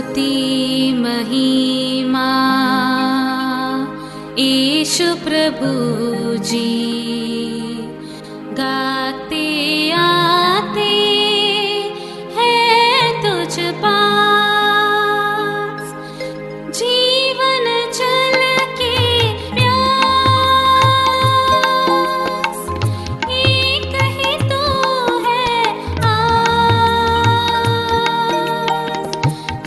स्तुति महिमा यीशु प्रभु जी, गाते आते हैं तुझ पास, जीवन जल के प्यास, एक ही तो है आस,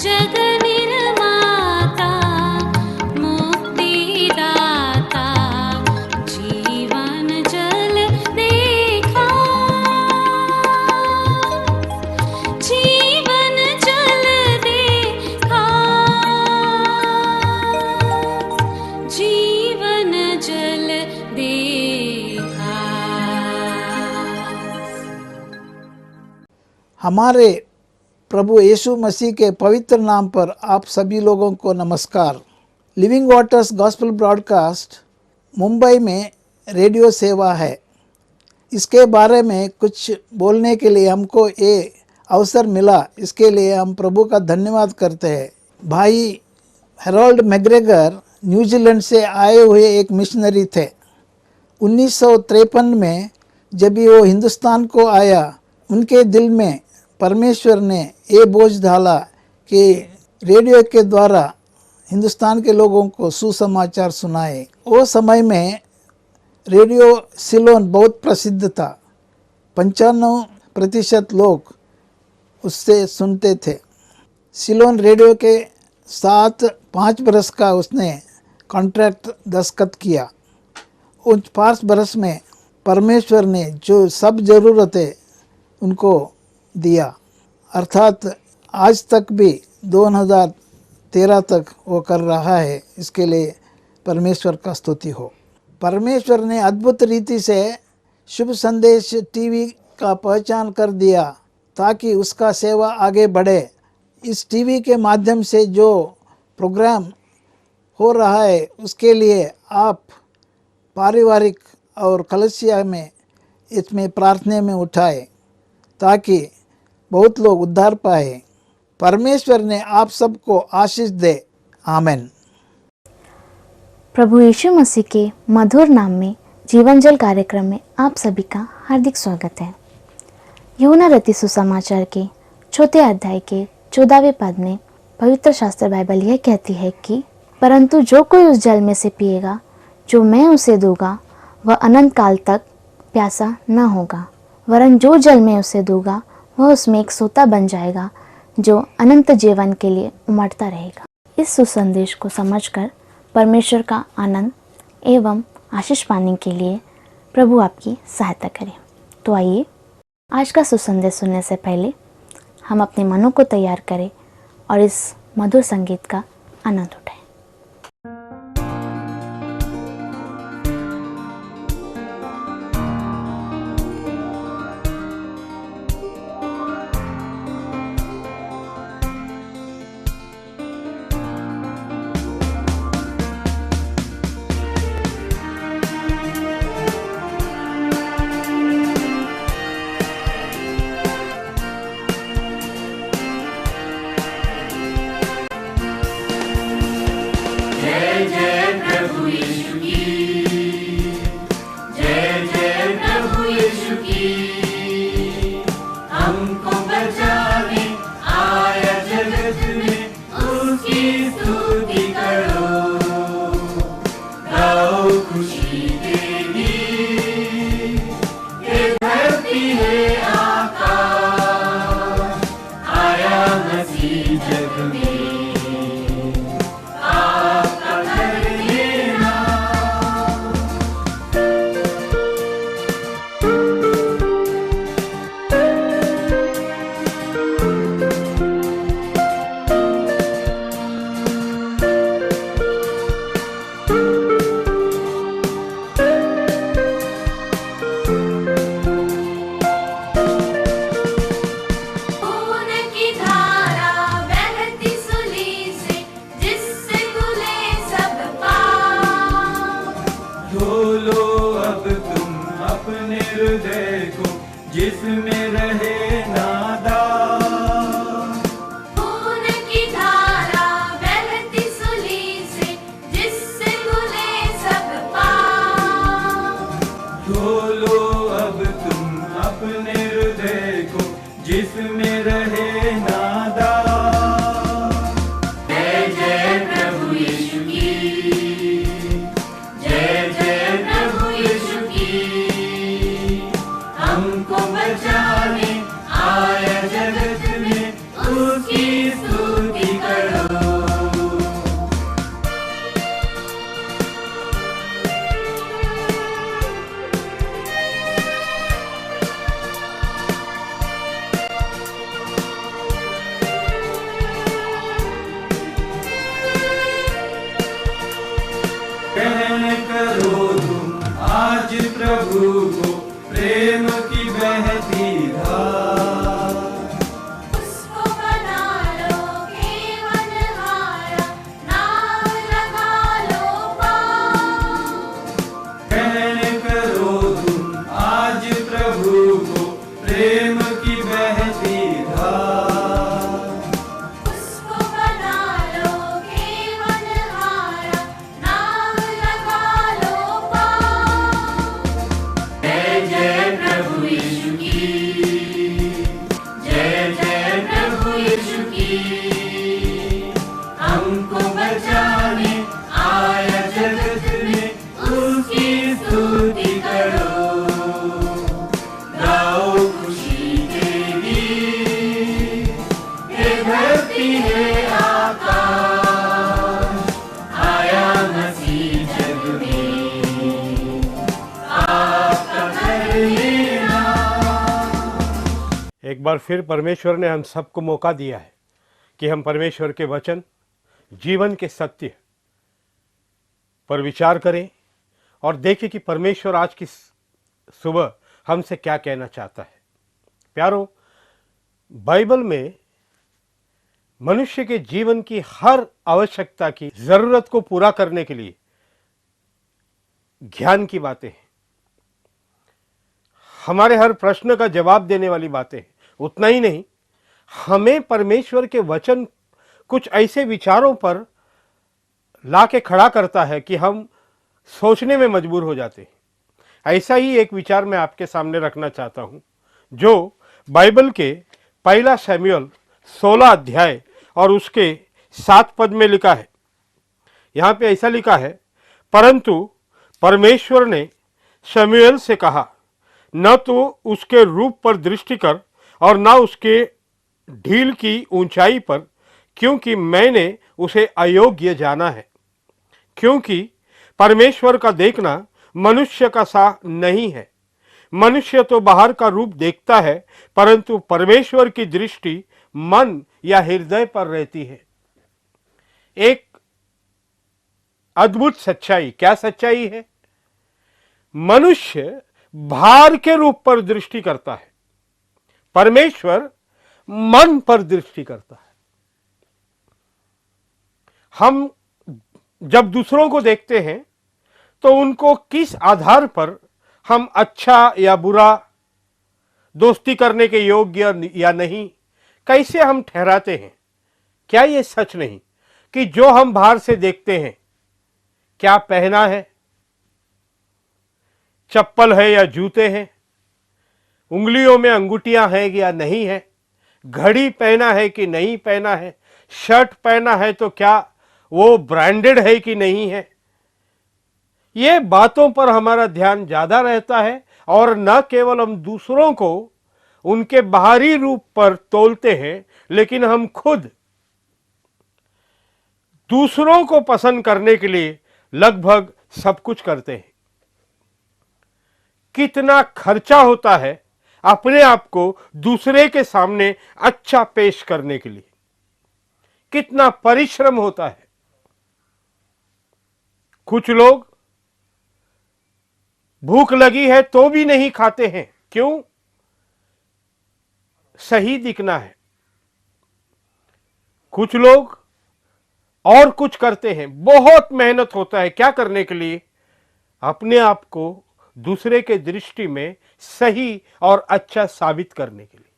जग निर्माता मुक्तिदाता, जीवन जल देखा, जीवन जल देखा, जीवन जल देखा। हमारे प्रभु यीशु मसीह के पवित्र नाम पर आप सभी लोगों को नमस्कार। Living waters gospel broadcast Mumbai में रेडियो सेवा है। इसके बारे में कुछ बोलने के लिए हमको ये अवसर मिला, इसके लिए हम प्रभु का धन्यवाद करते हैं। भाई हेरोल्ड मैग्रेगर न्यूजीलैंड से आए हुए एक मिशनरी थे। 1953 में जब वो हिंदुस्तान को आया, उनके दिल में परमेश्वर ने ये बोझ डाला कि रेडियो के द्वारा हिंदुस्तान के लोगों को सुसमाचार सुनाए। वो समय में रेडियो सिलोन बहुत प्रसिद्ध था। 95% लोग उससे सुनते थे। सिलोन रेडियो के साथ 5 बरस का उसने कॉन्ट्रैक्ट दस्तखत किया। उन 5 बरस में परमेश्वर ने जो सब ज़रूरतें उनको दिया, अर्थात आज तक भी 2013 तक वो कर रहा है। इसके लिए परमेश्वर का स्तुति हो। परमेश्वर ने अद्भुत रीति से शुभ संदेश टीवी का पहचान कर दिया ताकि उसका सेवा आगे बढ़े। इस टीवी के माध्यम से जो प्रोग्राम हो रहा है उसके लिए आप पारिवारिक और कलीसिया में इसमें प्रार्थना में उठाए ताकि बहुत लोग उद्धार पाए। परमेश्वर ने आप सबको आशीष दे। आमीन। प्रभु यीशु मसीह के मधुर नाम में जीवन जल कार्यक्रम में आप सभी का हार्दिक स्वागत है। यूहन्ना रचित सुसमाचार के 4 अध्याय के 14वें पद में पवित्र शास्त्र बाइबल यह कहती है कि परंतु जो कोई उस जल में से पिएगा जो मैं उसे दूंगा, वह अनंत काल तक प्यासा न होगा, वरन जो जल मैं उसे दूंगा वह उसमें एक सोता बन जाएगा जो अनंत जीवन के लिए उमड़ता रहेगा। इस सुसंदेश को समझकर परमेश्वर का आनंद एवं आशीष पाने के लिए प्रभु आपकी सहायता करें। तो आइए आज का सुसंदेश सुनने से पहले हम अपने मनों को तैयार करें और इस मधुर संगीत का आनंद उठाएं। खून की धारा बहती सुली प्रभु को प्रेम की बहती धार। उसको बना लो केवलहारा, नाम लगा लो पार। कहने करो तुम आज प्रभु को प्रेम की बहती धार। उसको बना लो केवलहारा, नाम लगा लो पार। जय जय प्रभु यीशु की, जय जय प्रभु यीशु की। हमको बचाने आया जगत में, उसकी स्तुति करो। गाओ खुशी के गीत, ये धरती है आकाश, आया मसीह जग में, आपका घर लेना। एक बार फिर परमेश्वर ने हम सबको मौका दिया है कि हम परमेश्वर के वचन, जीवन के सत्य पर विचार करें और देखें कि परमेश्वर आज की सुबह हमसे क्या कहना चाहता है। प्यारो, बाइबल में मनुष्य के जीवन की हर आवश्यकता की जरूरत को पूरा करने के लिए ज्ञान की बातें हैं, हमारे हर प्रश्न का जवाब देने वाली बातें हैं। उतना ही नहीं, हमें परमेश्वर के वचन कुछ ऐसे विचारों पर लाके खड़ा करता है कि हम सोचने में मजबूर हो जाते हैं। ऐसा ही एक विचार मैं आपके सामने रखना चाहता हूं, जो बाइबल के पहला शमूएल 16 अध्याय और उसके 7 पद में लिखा है। यहां पे ऐसा लिखा है, परंतु परमेश्वर ने शमूएल से कहा, न तो उसके रूप पर दृष्टि कर और न उसके ढील की ऊंचाई पर, क्योंकि मैंने उसे अयोग्य जाना है। क्योंकि परमेश्वर का देखना मनुष्य का सा नहीं है। मनुष्य तो बाहर का रूप देखता है, परंतु परमेश्वर की दृष्टि मन या हृदय पर रहती है। एक अद्भुत सच्चाई, क्या सच्चाई है? मनुष्य बाहर के रूप पर दृष्टि करता है, परमेश्वर मन पर दृष्टि करता है। हम जब दूसरों को देखते हैं तो उनको किस आधार पर हम अच्छा या बुरा, दोस्ती करने के योग्य या नहीं, कैसे हम ठहराते हैं? क्या ये सच नहीं कि जो हम बाहर से देखते हैं, क्या पहना है, चप्पल है या जूते हैं, उंगलियों में अंगूठियां हैं या नहीं है, घड़ी पहना है कि नहीं पहना है, शर्ट पहना है तो क्या वो ब्रांडेड है कि नहीं है, ये बातों पर हमारा ध्यान ज्यादा रहता है। और न केवल हम दूसरों को उनके बाहरी रूप पर तोलते हैं, लेकिन हम खुद दूसरों को पसंद करने के लिए लगभग सब कुछ करते हैं। कितना खर्चा होता है अपने आप को दूसरे के सामने अच्छा पेश करने के लिए, कितना परिश्रम होता है। कुछ लोग भूख लगी है तो भी नहीं खाते हैं, क्यों? सही दिखना है। कुछ लोग और कुछ करते हैं, बहुत मेहनत होता है क्या करने के लिए? अपने आप को दूसरे के दृष्टि में सही और अच्छा साबित करने के लिए।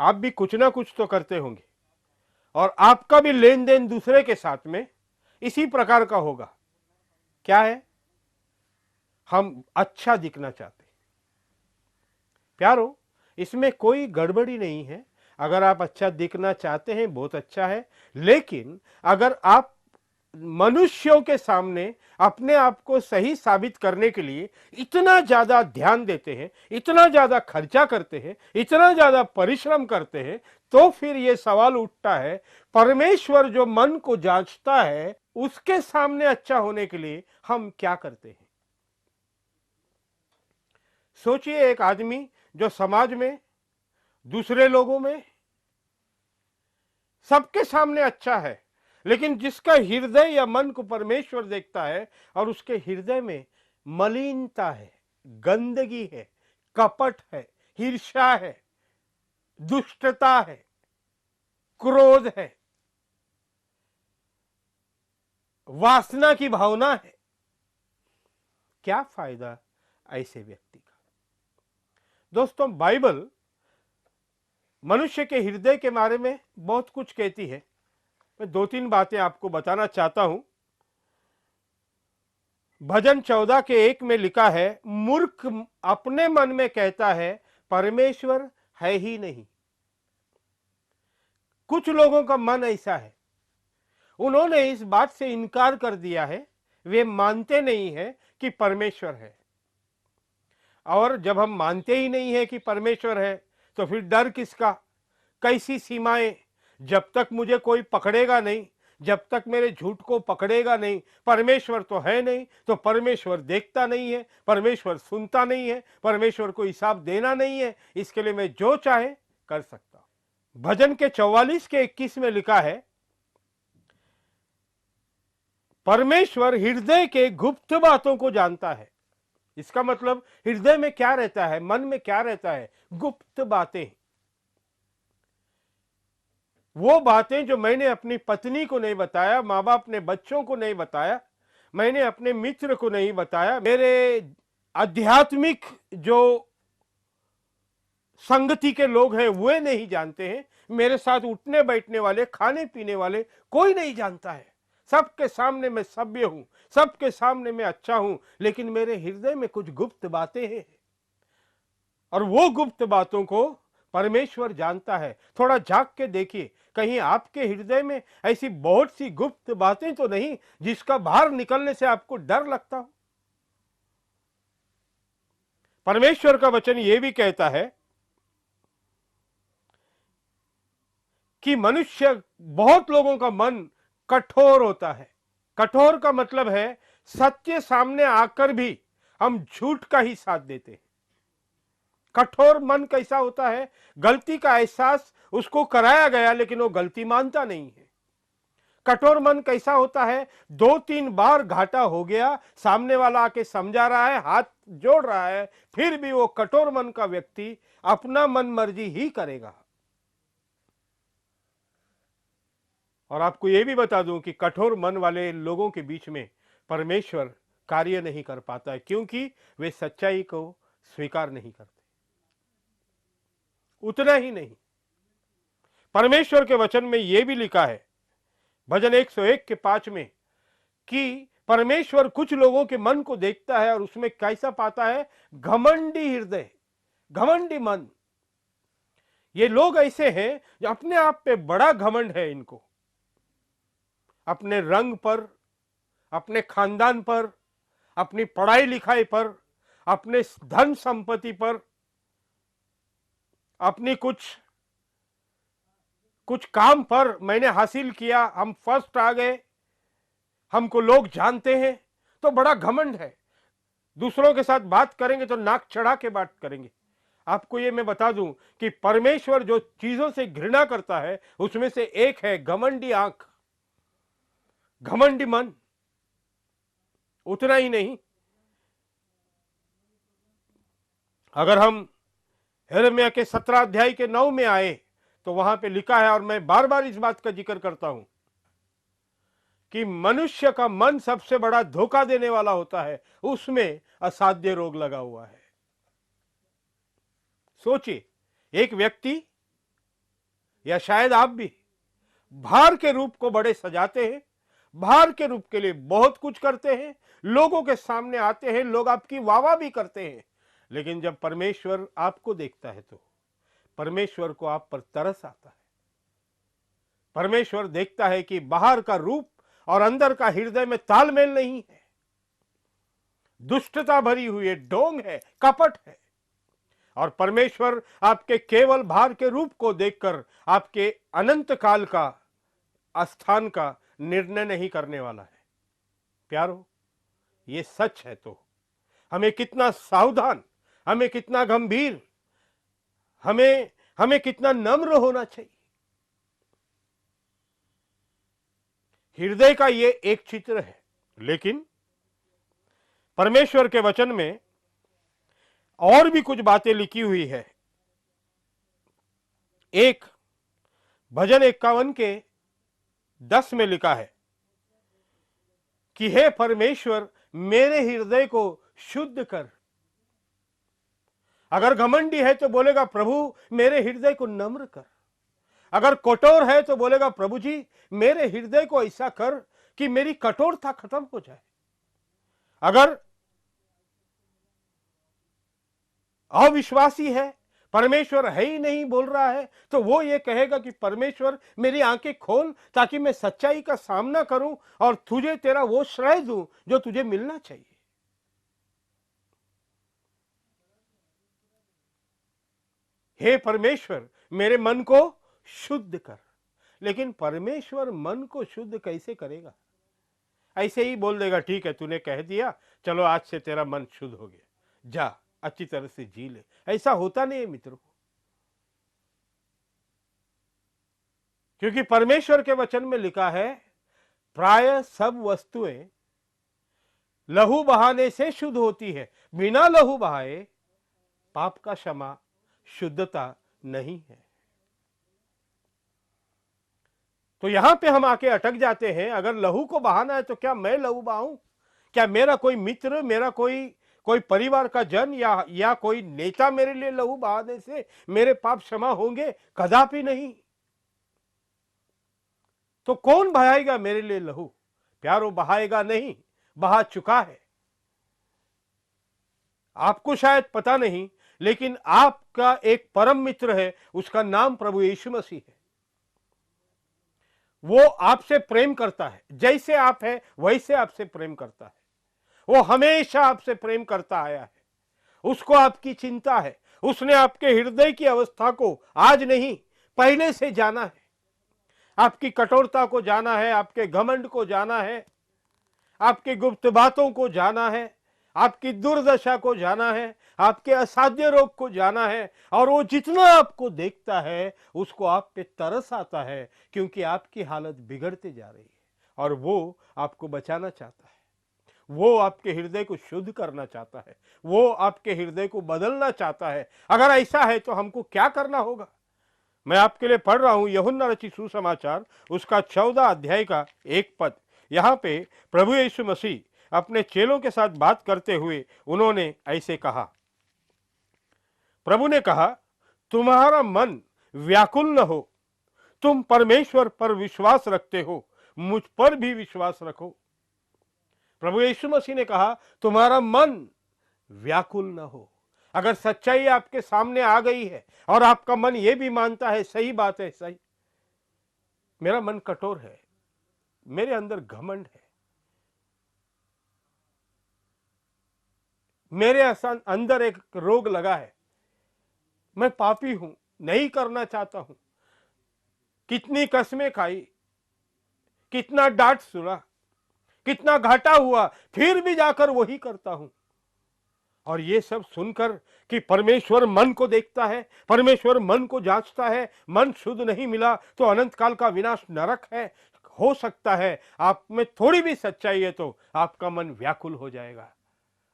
आप भी कुछ ना कुछ तो करते होंगे और आपका भी लेन देन दूसरे के साथ में इसी प्रकार का होगा। क्या है? हम अच्छा दिखना चाहते हैं। प्यारो, इसमें कोई गड़बड़ी नहीं है। अगर आप अच्छा दिखना चाहते हैं, बहुत अच्छा है, लेकिन अगर आप मनुष्यों के सामने अपने आप को सही साबित करने के लिए इतना ज्यादा ध्यान देते हैं, इतना ज्यादा खर्चा करते हैं, इतना ज्यादा परिश्रम करते हैं, तो फिर यह सवाल उठता है, परमेश्वर जो मन को जांचता है, उसके सामने अच्छा होने के लिए हम क्या करते हैं? सोचिए, एक आदमी जो समाज में, दूसरे लोगों में, सबके सामने अच्छा है, लेकिन जिसका हृदय या मन को परमेश्वर देखता है और उसके हृदय में मलिनता है, गंदगी है, कपट है, ईर्ष्या है, दुष्टता है, क्रोध है, वासना की भावना है, क्या फायदा ऐसे व्यक्ति का। दोस्तों, बाइबल मनुष्य के हृदय के बारे में बहुत कुछ कहती है। मैं 2-3 बातें आपको बताना चाहता हूं। भजन 14 के 1 में लिखा है, मूर्ख अपने मन में कहता है परमेश्वर है ही नहीं। कुछ लोगों का मन ऐसा है, उन्होंने इस बात से इनकार कर दिया है, वे मानते नहीं है कि परमेश्वर है। और जब हम मानते ही नहीं है कि परमेश्वर है, तो फिर डर किसका, कैसी सीमाएं, जब तक मुझे कोई पकड़ेगा नहीं, जब तक मेरे झूठ को पकड़ेगा नहीं, परमेश्वर तो है नहीं, तो परमेश्वर देखता नहीं है, परमेश्वर सुनता नहीं है, परमेश्वर को हिसाब देना नहीं है, इसके लिए मैं जो चाहे कर सकता हूं। भजन के 44 के 21 में लिखा है, परमेश्वर हृदय के गुप्त बातों को जानता है। इसका मतलब हृदय में क्या रहता है, मन में क्या रहता है, गुप्त बातें। वो बातें जो मैंने अपनी पत्नी को नहीं बताया, माँ बाप ने बच्चों को नहीं बताया, मैंने अपने मित्र को नहीं बताया, मेरे आध्यात्मिक जो संगति के लोग हैं वे नहीं जानते हैं, मेरे साथ उठने बैठने वाले, खाने पीने वाले कोई नहीं जानता है। सबके सामने मैं सभ्य हूं, सबके सामने मैं अच्छा हूं, लेकिन मेरे हृदय में कुछ गुप्त बातें हैं, और वो गुप्त बातों को परमेश्वर जानता है। थोड़ा झांक के देखिए, कहीं आपके हृदय में ऐसी बहुत सी गुप्त बातें तो नहीं जिसका बाहर निकलने से आपको डर लगता हो। परमेश्वर का वचन यह भी कहता है कि मनुष्य, बहुत लोगों का मन कठोर होता है। कठोर का मतलब है सत्य सामने आकर भी हम झूठ का ही साथ देते हैं। कठोर मन कैसा होता है, गलती का एहसास उसको कराया गया लेकिन वो गलती मानता नहीं है। कठोर मन कैसा होता है, 2-3 बार घाटा हो गया, सामने वाला आके समझा रहा है, हाथ जोड़ रहा है, फिर भी वो कठोर मन का व्यक्ति अपना मन मर्जी ही करेगा। और आपको यह भी बता दूं कि कठोर मन वाले लोगों के बीच में परमेश्वर कार्य नहीं कर पाता है, क्योंकि वे सच्चाई को स्वीकार नहीं करते। उतना ही नहीं, परमेश्वर के वचन में यह भी लिखा है भजन 101 के 5 में कि परमेश्वर कुछ लोगों के मन को देखता है और उसमें कैसा पाता है, घमंडी हृदय, घमंडी मन। ये लोग ऐसे हैं जो अपने आप पे बड़ा घमंड है इनको, अपने रंग पर, अपने खानदान पर, अपनी पढ़ाई लिखाई पर, अपने धन संपत्ति पर, अपनी कुछ काम पर, मैंने हासिल किया, हम फर्स्ट आ गए, हमको लोग जानते हैं, तो बड़ा घमंड है। दूसरों के साथ बात करेंगे तो नाक चढ़ा के बात करेंगे। आपको ये मैं बता दूं कि परमेश्वर जो चीजों से घृणा करता है उसमें से एक है घमंडी आंख, घमंडी मन। उतना ही नहीं, अगर हम यिर्मयाह के 17 अध्याय के 9 में आए तो वहां पे लिखा है, और मैं बार बार इस बात का जिक्र करता हूं कि मनुष्य का मन सबसे बड़ा धोखा देने वाला होता है, उसमें असाध्य रोग लगा हुआ है। सोचिए, एक व्यक्ति या शायद आप भी बाहर के रूप को बड़े सजाते हैं, बाहर के रूप के लिए बहुत कुछ करते हैं, लोगों के सामने आते हैं, लोग आपकी वाहवाह भी करते हैं, लेकिन जब परमेश्वर आपको देखता है तो परमेश्वर को आप पर तरस आता है। परमेश्वर देखता है कि बाहर का रूप और अंदर का हृदय में तालमेल नहीं है, दुष्टता भरी हुई है, ढोंग है, कपट है। और परमेश्वर आपके केवल बाहर के रूप को देखकर आपके अनंत काल का स्थान का निर्णय नहीं करने वाला है। प्यारो, ये सच है तो हमें कितना सावधान, हमें कितना गंभीर, हमें कितना नम्र होना चाहिए। हृदय का ये एक चित्र है, लेकिन परमेश्वर के वचन में और भी कुछ बातें लिखी हुई है। एक भजन 51 के 10 में लिखा है कि हे परमेश्वर मेरे हृदय को शुद्ध कर। अगर घमंडी है तो बोलेगा प्रभु मेरे हृदय को नम्र कर। अगर कठोर है तो बोलेगा प्रभु जी मेरे हृदय को ऐसा कर कि मेरी कठोरता खत्म हो जाए। अगर अविश्वासी है, परमेश्वर है ही नहीं बोल रहा है, तो वो ये कहेगा कि परमेश्वर मेरी आंखें खोल ताकि मैं सच्चाई का सामना करूं और तुझे तेरा वो श्रेय दूं जो तुझे मिलना चाहिए। हे परमेश्वर मेरे मन को शुद्ध कर। लेकिन परमेश्वर मन को शुद्ध कैसे करेगा? ऐसे ही बोल देगा ठीक है तूने कह दिया, चलो आज से तेरा मन शुद्ध हो गया, जा अच्छी तरह से जी ले। ऐसा होता नहीं है मित्रों, क्योंकि परमेश्वर के वचन में लिखा है प्राय सब वस्तुएं लहू बहाने से शुद्ध होती है, बिना लहू बहाए पाप का क्षमा शुद्धता नहीं है। तो यहां पे हम आके अटक जाते हैं। अगर लहू को बहाना है तो क्या मैं लहू बहाऊं? क्या मेरा कोई मित्र, मेरा कोई परिवार का जन या कोई नेता मेरे लिए लहू बहाने से मेरे पाप क्षमा होंगे? कदापि नहीं। तो कौन बहाएगा मेरे लिए लहू? प्यारो बहाएगा नहीं, बहा चुका है। आपको शायद पता नहीं, लेकिन आपका एक परम मित्र है, उसका नाम प्रभु यीशु मसीह है। वो आपसे प्रेम करता है, जैसे आप है वैसे आपसे प्रेम करता है। वो हमेशा आपसे प्रेम करता आया है। उसको आपकी चिंता है। उसने आपके हृदय की अवस्था को आज नहीं पहले से जाना है। आपकी कठोरता को जाना है, आपके घमंड को जाना है, आपकी गुप्त बातों को जाना है, आपकी दुर्दशा को जाना है, आपके असाध्य रोग को जाना है। और वो जितना आपको देखता है उसको आप पे तरस आता है, क्योंकि आपकी हालत बिगड़ते जा रही है और वो आपको बचाना चाहता है। वो आपके हृदय को शुद्ध करना चाहता है, वो आपके हृदय को बदलना चाहता है। अगर ऐसा है तो हमको क्या करना होगा? मैं आपके लिए पढ़ रहा हूं यूहन्ना रचित सुसमाचार उसका 14 अध्याय का 1 पद। यहां पे प्रभु यीशु मसीह अपने चेलों के साथ बात करते हुए उन्होंने ऐसे कहा। प्रभु ने कहा तुम्हारा मन व्याकुल न हो, तुम परमेश्वर पर विश्वास रखते हो, मुझ पर भी विश्वास रखो। प्रभु यीशु मसीह ने कहा तुम्हारा मन व्याकुल न हो। अगर सच्चाई आपके सामने आ गई है और आपका मन यह भी मानता है सही बात है, सही, मेरा मन कठोर है, मेरे अंदर घमंड है, मेरे अंदर एक रोग लगा है, मैं पापी हूं, नहीं करना चाहता हूं, कितनी कसमें खाई, कितना डांट सुना, कितना घाटा हुआ, फिर भी जाकर वही करता हूं। और ये सब सुनकर कि परमेश्वर मन को देखता है, परमेश्वर मन को जांचता है, मन शुद्ध नहीं मिला तो अनंत काल का विनाश नरक है। हो सकता है आप में थोड़ी भी सच्चाई है तो आपका मन व्याकुल हो जाएगा।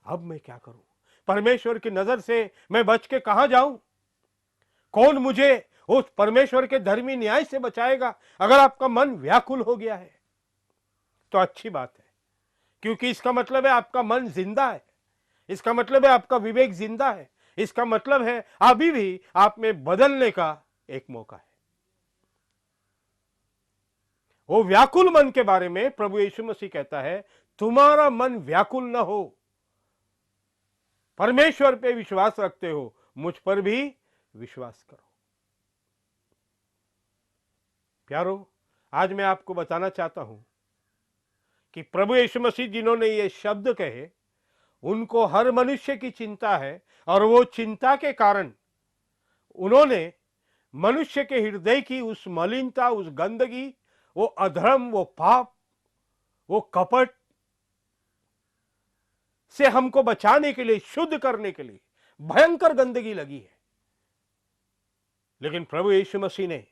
अब मैं क्या करूं? परमेश्वर की नजर से मैं बच के कहां जाऊं? कौन मुझे उस परमेश्वर के धर्मी न्याय से बचाएगा? अगर आपका मन व्याकुल हो गया है तो अच्छी बात है, क्योंकि इसका मतलब है आपका मन जिंदा है, इसका मतलब है आपका विवेक जिंदा है, इसका मतलब है अभी भी आप में बदलने का एक मौका है। वो व्याकुल मन के बारे में प्रभु यीशु मसीह कहता है तुम्हारा मन व्याकुल न हो, परमेश्वर पे विश्वास रखते हो, मुझ पर भी विश्वास करो। प्यारो, आज मैं आपको बताना चाहता हूं कि प्रभु यीशु मसीह जिन्होंने ये शब्द कहे उनको हर मनुष्य की चिंता है, और वो चिंता के कारण उन्होंने मनुष्य के हृदय की उस मलिनता, उस गंदगी, वो अधर्म, वो पाप, वो कपट से हमको बचाने के लिए, शुद्ध करने के लिए भयंकर गंदगी लगी है। लेकिन प्रभु यीशु मसीह ने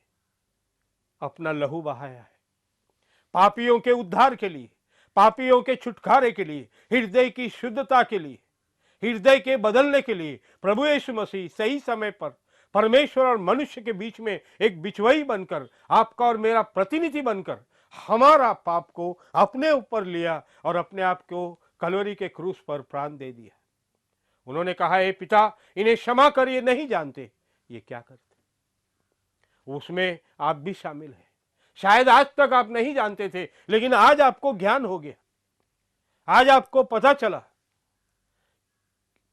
अपना लहू बहाया है पापियों के उद्धार के लिए, पापियों के छुटकारे के लिए, हृदय की शुद्धता के लिए, हृदय के बदलने के लिए प्रभु यीशु मसीह सही समय पर परमेश्वर और मनुष्य के बीच में एक बिचवई बनकर, आपका और मेरा प्रतिनिधि बनकर हमारा पाप को अपने ऊपर लिया और अपने आप को कलवरी के क्रूस पर प्राण दे दिया। उन्होंने कहा, हे पिता, इन्हें क्षमा कर, ये नहीं जानते ये क्या करते। उसमें आप भी शामिल हैं। शायद आज तक आप नहीं जानते थे, लेकिन आज आपको ज्ञान हो गया। आज आपको पता चला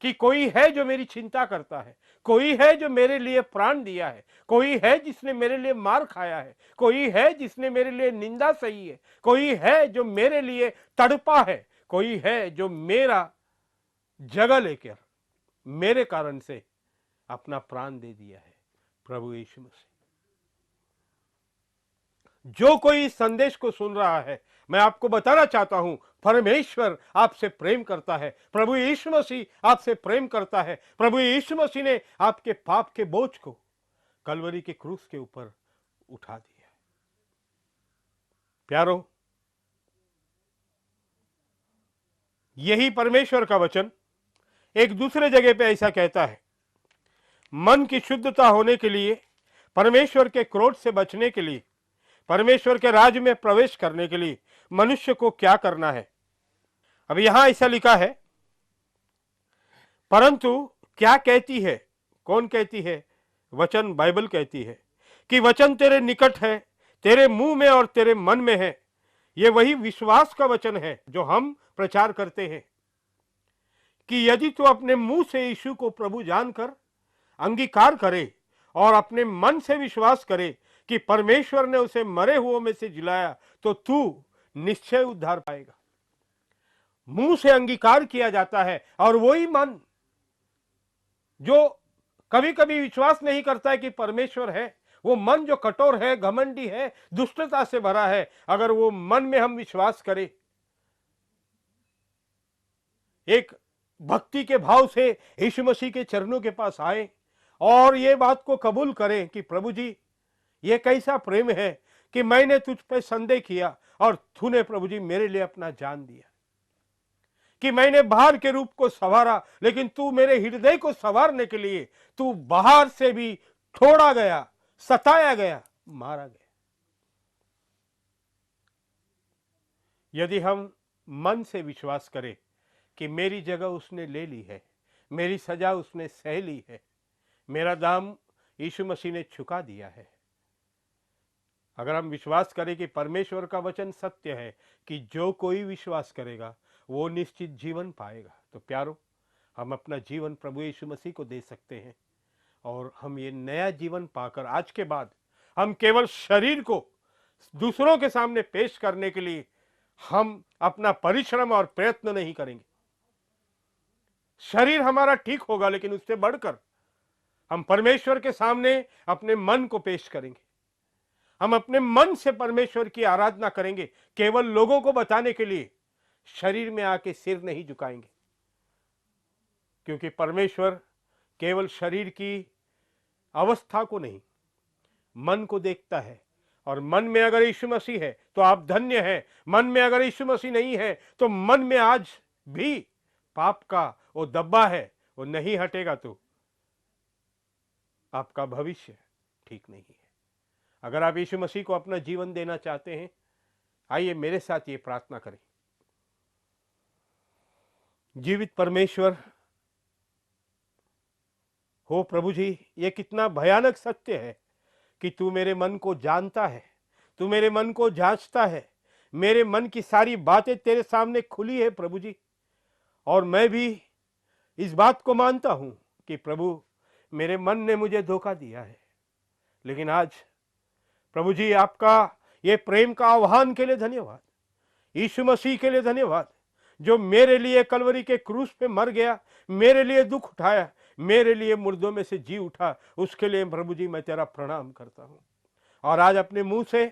कि कोई है जो मेरी चिंता करता है, कोई है जो मेरे लिए प्राण दिया है, कोई है जिसने मेरे लिए मार खाया है, कोई है जिसने मेरे लिए निंदा सही है, कोई है जो मेरे लिए तड़पा है, कोई है जो मेरा जगह लेकर मेरे कारण से अपना प्राण दे दिया है, प्रभु यीशु मसीह। जो कोई इस संदेश को सुन रहा है, मैं आपको बताना चाहता हूं, परमेश्वर आपसे प्रेम करता है, प्रभु यीशु मसीह आपसे प्रेम करता है। प्रभु यीशु मसीह ने आपके पाप के बोझ को कलवरी के क्रूस के ऊपर उठा दिया है। प्यारो, यही परमेश्वर का वचन एक दूसरे जगह पे ऐसा कहता है, मन की शुद्धता होने के लिए, परमेश्वर के क्रोध से बचने के लिए, परमेश्वर के राज्य में प्रवेश करने के लिए मनुष्य को क्या करना है। अब यहां ऐसा लिखा है, परंतु क्या कहती है, कौन कहती है? वचन, बाइबल कहती है कि वचन तेरे निकट है, तेरे मुंह में और तेरे मन में है। ये वही विश्वास का वचन है जो हम प्रचार करते हैं कि यदि तू अपने मुंह से यीशु को प्रभु जानकर अंगीकार करे और अपने मन से विश्वास करे कि परमेश्वर ने उसे मरे हुओं में से जिलाया, तो तू निश्चय उद्धार पाएगा। मुंह से अंगीकार किया जाता है, और वही मन जो कभी कभी विश्वास नहीं करता है कि परमेश्वर है, वो मन जो कठोर है, घमंडी है, दुष्टता से भरा है, अगर वो मन में हम विश्वास करें, एक भक्ति के भाव से यीशु मसीह के चरणों के पास आए और ये बात को कबूल करें कि प्रभु जी, ये कैसा प्रेम है कि मैंने तुझ पे संदेह किया और तूने प्रभु जी मेरे लिए अपना जान दिया, कि मैंने बाहर के रूप को संवारा, लेकिन तू मेरे हृदय को संवारने के लिए तू बाहर से भी ठोड़ा गया, सताया गया, मारा गया। यदि हम मन से विश्वास करें कि मेरी जगह उसने ले ली है, मेरी सजा उसने सह ली है, मेरा दाम यीशु मसीह ने चुका दिया है, अगर हम विश्वास करें कि परमेश्वर का वचन सत्य है कि जो कोई विश्वास करेगा वो निश्चित जीवन पाएगा, तो प्यारो, हम अपना जीवन प्रभु यीशु मसीह को दे सकते हैं और हम ये नया जीवन पाकर आज के बाद हम केवल शरीर को दूसरों के सामने पेश करने के लिए हम अपना परिश्रम और प्रयत्न नहीं करेंगे। शरीर हमारा ठीक होगा, लेकिन उससे बढ़कर हम परमेश्वर के सामने अपने मन को पेश करेंगे। हम अपने मन से परमेश्वर की आराधना करेंगे, केवल लोगों को बताने के लिए शरीर में आके सिर नहीं झुकाएंगे, क्योंकि परमेश्वर केवल शरीर की अवस्था को नहीं, मन को देखता है। और मन में अगर यीशु मसीह है तो आप धन्य हैं, मन में अगर यीशु मसीह नहीं है तो मन में आज भी पाप का वो दब्बा है, वो नहीं हटेगा तो आपका भविष्य ठीक नहीं है। अगर आप यीशु मसीह को अपना जीवन देना चाहते हैं, आइए मेरे साथ ये प्रार्थना करें। जीवित परमेश्वर हो प्रभु जी, ये कितना भयानक सत्य है कि तू मेरे मन को जानता है, तू मेरे मन को जांचता है, मेरे मन की सारी बातें तेरे सामने खुली है प्रभु जी। और मैं भी इस बात को मानता हूं कि प्रभु, मेरे मन ने मुझे धोखा दिया है, लेकिन आज प्रभु जी आपका ये प्रेम का आह्वान के लिए धन्यवाद, यीशु मसीह के लिए धन्यवाद, जो मेरे लिए कलवरी के क्रूस पे मर गया, मेरे लिए दुख उठाया, मेरे लिए मुर्दों में से जी उठा, उसके लिए प्रभु जी मैं तेरा प्रणाम करता हूं। और आज अपने मुंह से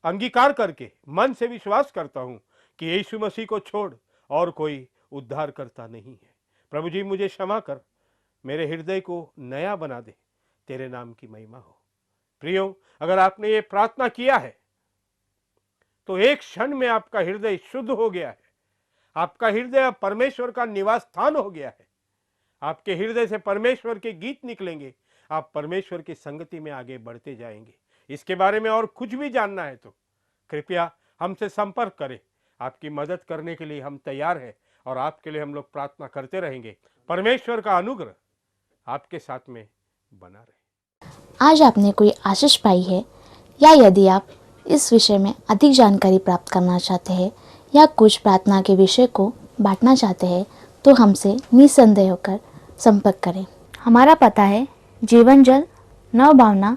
अंगीकार करके मन से विश्वास करता हूं कि यीशु मसीह को छोड़ और कोई उद्धार करता नहीं है। प्रभु जी मुझे क्षमा कर, मेरे हृदय को नया बना दे, तेरे नाम की महिमा हो। प्रियो, अगर आपने ये प्रार्थना किया है तो एक क्षण में आपका हृदय शुद्ध हो गया है। आपका हृदय परमेश्वर का निवास स्थान हो गया है। आपके हृदय से परमेश्वर के गीत निकलेंगे। आप परमेश्वर की संगति में आगे बढ़ते जाएंगे। इसके बारे में और कुछ भी जानना है तो कृपया हमसे संपर्क करें। आपकी मदद करने के लिए हम तैयार हैं और आपके लिए हम लोग प्रार्थना करते रहेंगे। परमेश्वर का अनुग्रह आपके साथ में बना रहे। आज आपने कोई आशीष पाई है, या यदि आप इस विषय में अधिक जानकारी प्राप्त करना चाहते हैं या कुछ प्रार्थना के विषय को बांटना चाहते हैं तो हमसे निसंदेह होकर संपर्क करें। हमारा पता है जीवन जल, नवभावना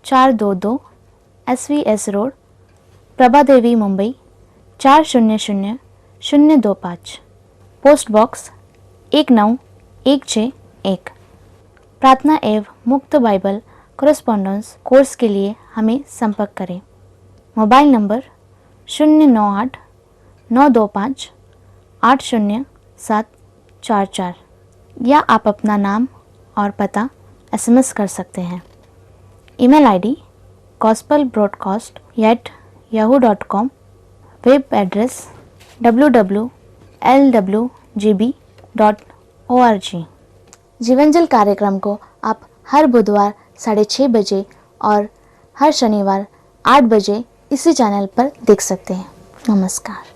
422 SVS रोड, प्रभा देवी, मुंबई 400025, पोस्ट बॉक्स 19161। प्रार्थना एवं मुक्त बाइबल कोरेस्पोंडेंस कोर्स के लिए हमें संपर्क करें। मोबाइल नंबर 098 925 80744, या आप अपना नाम और पता SMS कर सकते हैं। Email ID gospelbroadcast@yahoo.com, web address www.lwgb.org। जीवनजल कार्यक्रम को आप हर बुधवार 6:30 बजे और हर शनिवार 8 बजे इसी चैनल पर देख सकते हैं। नमस्कार।